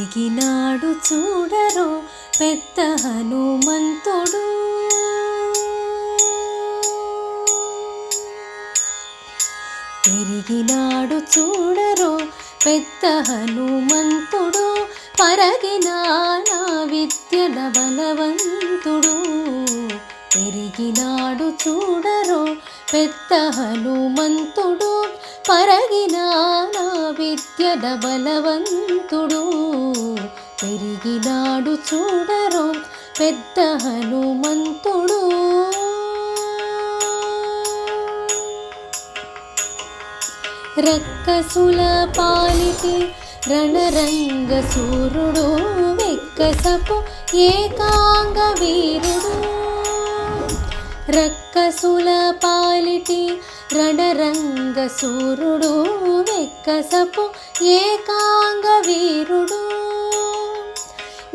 పెరిగినాడు చూడరో పెద్ద హనుమంతుడు. పెరిగినాడు చూడరో పెద్ద హనుమంతుడు, పరగినాన విద్యల బలవంతుడు. పెరిగినాడు చూడరో పెద్ద హనుమంతుడు, పరగినాన విద్యల బలవంతుడు. పెరిగినాడు చూడరో పెద్ద హనుమంతుడు. రక్కసుల పాలిటి రణరంగ సూర్యుడు, వెక్కసపు ఏకాంగ వీరుడు. రక్కసుల పాలిటి రణరంగ సూర్యుడు, వెక్కసపు ఏకాంగ వీరుడు.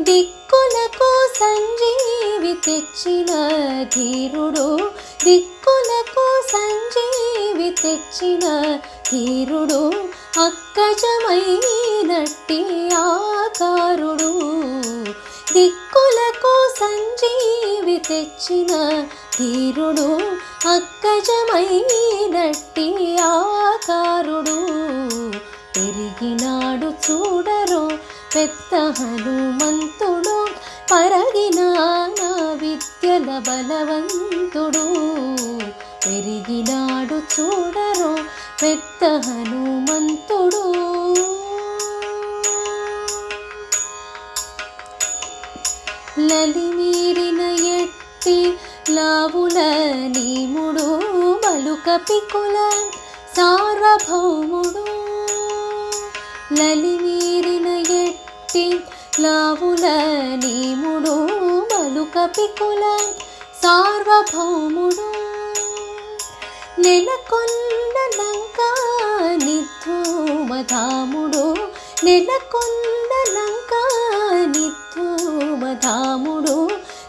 దిక్కులకు సంజీవి తెచ్చిన ధీరుడు, దిక్కులకు సంజీవి తెచ్చిన ధీరుడు. అక్కజమైనట్టి ఆకారుడు, దిక్కులకు సంజీవి తెచ్చిన ధీరుడు. అక్కజమైనట్టి ఆకారుడు. పెరిగినాడు చూడరో పెద్ద హనుమంతుడు, పరగినాన విద్యల బలవంతుడు. పెరిగినాడు చూడరో పెద్ద హనుమంతుడు. లలిమీరిన ఎట్టి లావుల నీముడు, బలుకపికుల సార్వభౌముడు. లలిమీరిన ఎట్టి లావుల నీముడు, బలుకపికుల సార్వభౌముడు. నెలకొన్న లంకా నిధూమధాముడు, నెలకొన్న లంకా నిధూమధాముడు.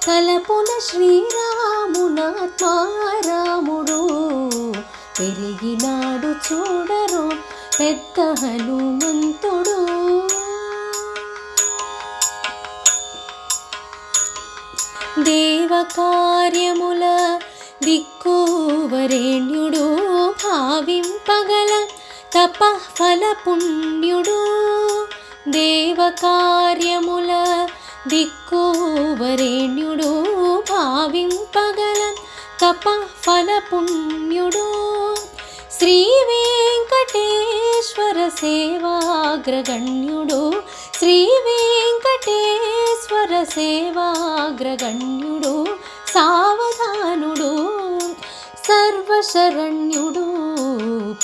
తలపున శ్రీరామునాత్మారాముడు. పెరిగినాడు చూడరో పెద్ద హనుమంతుడు. దేవకార్యముల దిక్కువరేణ్యుడు, భావింపగల తపఫల పుణ్యుడు. దేవకార్యముల దిక్కువరేణ్యుడు, భావింపగల తపఫల పుణ్యుడు. శ్రీ వెంకటేశ్వర సేవాగ్రగణ్యుడు, శ్రీ వెంకటేశ్వర సేవాగ్రగణ్యుడు. సావధానుడు సర్వశరణ్యుడు.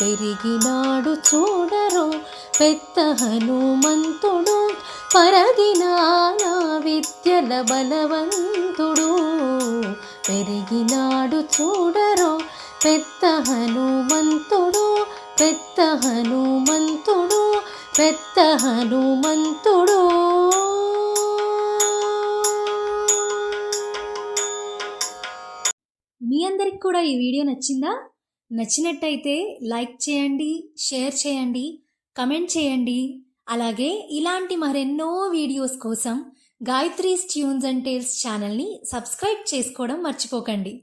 పెరిగినాడు చూడరో పెద్ద హనుమంతుడు, పరగినాన విద్యల బలవంతుడు. పెరిగినాడు చూడరో పెద్ద హనుమంతుడు, పెద్ద హనుమంతుడు, పెద్ద హనుమంతుడు. మీ అందరికి కూడా ఈ వీడియో నచ్చిందా? నచ్చినట్టయితే లైక్ చేయండి, షేర్ చేయండి, కమెంట్ చేయండి. అలాగే ఇలాంటి మరెన్నో వీడియోస్ కోసం గాయత్రీస్ ట్యూన్స్ అండ్ టేల్స్ ఛానల్ని సబ్స్క్రైబ్ చేసుకోవడం మర్చిపోకండి.